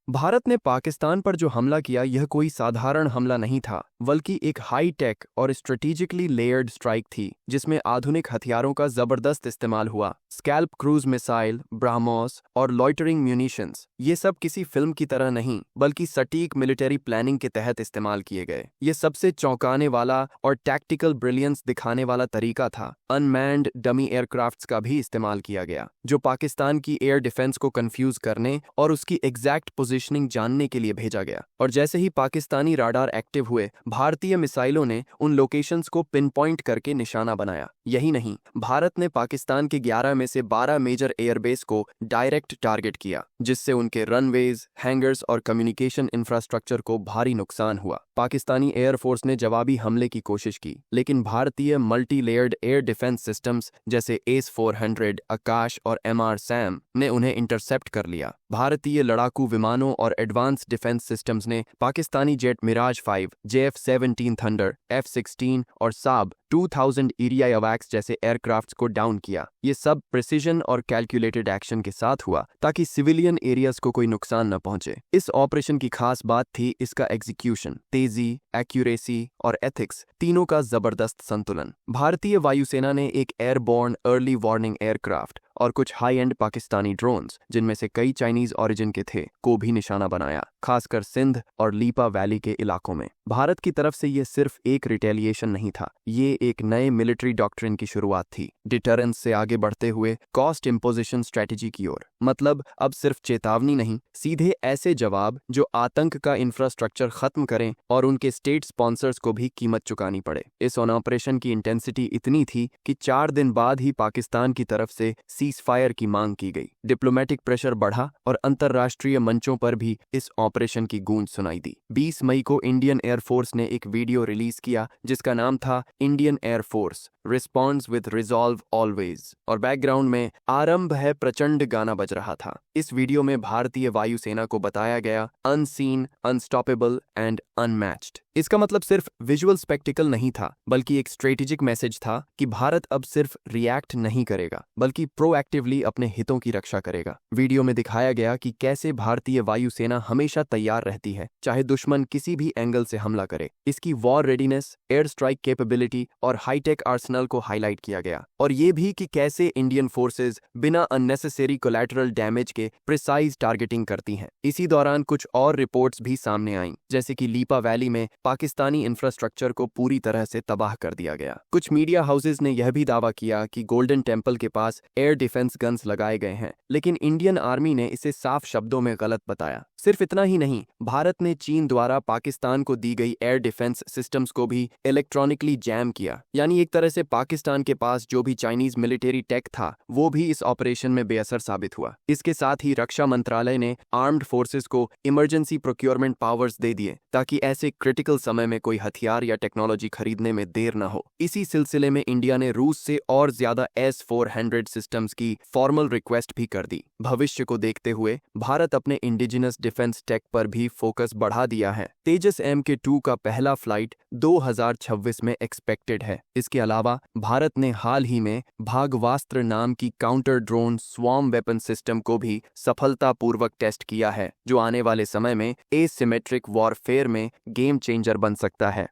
भारत ने पाकिस्तान पर जो हमला किया यह कोई साधारण हमला नहीं था, बल्कि एक हाई टेक और स्ट्रेटेजिकली लेयर्ड स्ट्राइक थी जिसमें आधुनिक हथियारों का जबरदस्त इस्तेमाल हुआ। स्कैल्प क्रूज मिसाइल, ब्राह्मोस और लॉइटरिंग म्यूनिशंस, ये सब किसी फिल्म की तरह नहीं बल्कि सटीक मिलिट्री प्लानिंग के तहत इस्तेमाल किए गए। ये सबसे चौंकाने वाला और टैक्टिकल ब्रिलियंस दिखाने वाला तरीका था। अनमैन्ड डमी एयरक्राफ्ट्स का भी इस्तेमाल किया गया, जो पाकिस्तान की एयर डिफेंस को कंफ्यूज करने और उसकी एग्जैक्ट पोजीशनिंग जानने के लिए भेजा गया। और जैसे ही पाकिस्तानी राडार एक्टिव हुए, भारतीय मिसाइलों ने उन लोकेशंस को पिन पॉइंट करके निशाना बनाया। यही नहीं, भारत ने पाकिस्तान के 11 में से 12 मेजर एयरबेस को डायरेक्ट टारगेट किया, जिससे उनके रनवेज, हैंगर्स और कम्युनिकेशन इंफ्रास्ट्रक्चर को भारी नुकसान हुआ। पाकिस्तानी एयरफोर्स ने जवाबी हमले की कोशिश की, लेकिन भारतीय multi layered air defence systems जैसे एस-400, आकाश और MR-SAM ने उन्हें इंटरसेप्ट कर लिया। भारतीय लड़ाकू विमानों और एडवांस डिफेंस सिस्टम्स ने Pakistani jet Miraj 5, JF-17 thunder, F-16 और साब 2000 EDI अवैक्स जैसे एयरक्राफ्ट्स को डाउन किया। ये सब प्रिसीजन और कैलकुलेटेड एक्शन के साथ हुआ ताकि सिविलियन एरियाज को कोई नुकसान न पहुंचे। इस ऑपरेशन की खास बात थी इसका एग्जीक्यूशन, तेजी, एक्यूरेसी और एथिक्स, तीनों का जबरदस्त संतुलन। भारतीय वायुसेना ने एक एयरबोर्न अर्ली वार्निंग एयरक्राफ्ट और कुछ हाई एंड पाकिस्तानी ड्रोन्स, जिनमें से कई चाइनीज ओरिजिन के थे, को भी निशाना बनाया, खासकर सिंध और लीपा वैली के इलाकों में। भारत की तरफ से ये सिर्फ एक रिटेलिएशन नहीं था, ये एक नए मिलिट्री डॉक्ट्रिन की शुरुआत थी, डिटरेंस से आगे बढ़ते हुए कॉस्ट इम्पोजिशन स्ट्रेटेजी की ओर। मतलब अब सिर्फ चेतावनी नहीं, सीधे ऐसे जवाब जो आतंक का इंफ्रास्ट्रक्चर खत्म करें और उनके स्टेट स्पॉन्सर्स को भी कीमत चुकानी पड़े। इस ऑपरेशन की इंटेंसिटी इतनी थी कि 4 दिन बाद ही पाकिस्तान की तरफ से सीजफायर की मांग की गई। डिप्लोमेटिक प्रेशर बढ़ा और अंतर्राष्ट्रीय मंचों पर भी इस ऑपरेशन की गूंज सुनाई दी। 20 मई को इंडियन एयरफोर्स ने एक वीडियो रिलीज किया जिसका नाम था Indian air force responds with resolve always, और बैकग्राउंड में आरंभ है प्रचंड गाना बज रहा था। इस वीडियो में भारतीय वायुसेना को बताया गया अनसीन, अनस्टॉपेबल एंड अनमैच्ड। इसका मतलब सिर्फ विजुअल स्पेक्टिकल नहीं था, बल्कि एक स्ट्रेटेजिक मैसेज था कि भारत अब सिर्फ रिएक्ट नहीं करेगा, बल्कि प्रोएक्टिवली अपने हितों की रक्षा करेगा। वीडियो में दिखाया गया कि कैसे भारतीय वायुसेना हमेशा तैयार रहती है, चाहे दुश्मन किसी भी एंगल से हमला करे। इसकी war readiness, air strike capability और हाईटेक आर्सेनल को हाईलाइट किया गया, और ये भी कि कैसे इंडियन फोर्सेज बिना अननेसेसरी कोलैटरल डैमेज के प्रिसाइज टारगेटिंग करती हैं। इसी दौरान कुछ और रिपोर्ट्स भी सामने आईं, जैसे कि लीपा वैली में पाकिस्तानी इंफ्रास्ट्रक्चर को पूरी तरह से तबाह कर दिया गया। कुछ मीडिया हाउसेज ने यह भी दावा किया कि गोल्डन टेम्पल के पास एयर डिफेंस गन्स लगाए गए हैं, लेकिन इंडियन आर्मी ने इसे साफ शब्दों में गलत बताया। सिर्फ इतना ही नहीं, भारत ने चीन द्वारा पाकिस्तान को दी गई एयर डिफेंस सिस्टम्स को भी इलेक्ट्रॉनिकली जैम किया, यानी एक तरह से पाकिस्तान के पास जो भी चाइनीज मिलिट्री टेक था वो भी इस ऑपरेशन में बेअसर साबित हुआ। इसके साथ ही रक्षा मंत्रालय ने आर्म्ड फोर्सेस को इमरजेंसी प्रोक्योरमेंट पावर्स दे दिए ताकि ऐसे क्रिटिकल समय में कोई हथियार या टेक्नोलॉजी खरीदने में देर न हो। इसी सिलसिले में इंडिया ने रूस से और ज्यादा S-400 सिस्टम्स की फॉर्मल रिक्वेस्ट भी कर दी। भविष्य को देखते हुए भारत अपने इंडिजिनस डिफेंस टेक पर भी फोकस बढ़ा दिया है। तेजस MK2 का पहला फ्लाइट 2026 में एक्सपेक्टेड है। इसके अलावा भारत ने हाल ही में भागवास्त्र नाम की counter drone swarm weapon system को भी सफलतापूर्वक टेस्ट किया है, जो आने वाले समय में एसिमेट्रिक वॉरफेयर में गेम चेंजर बन सकता है।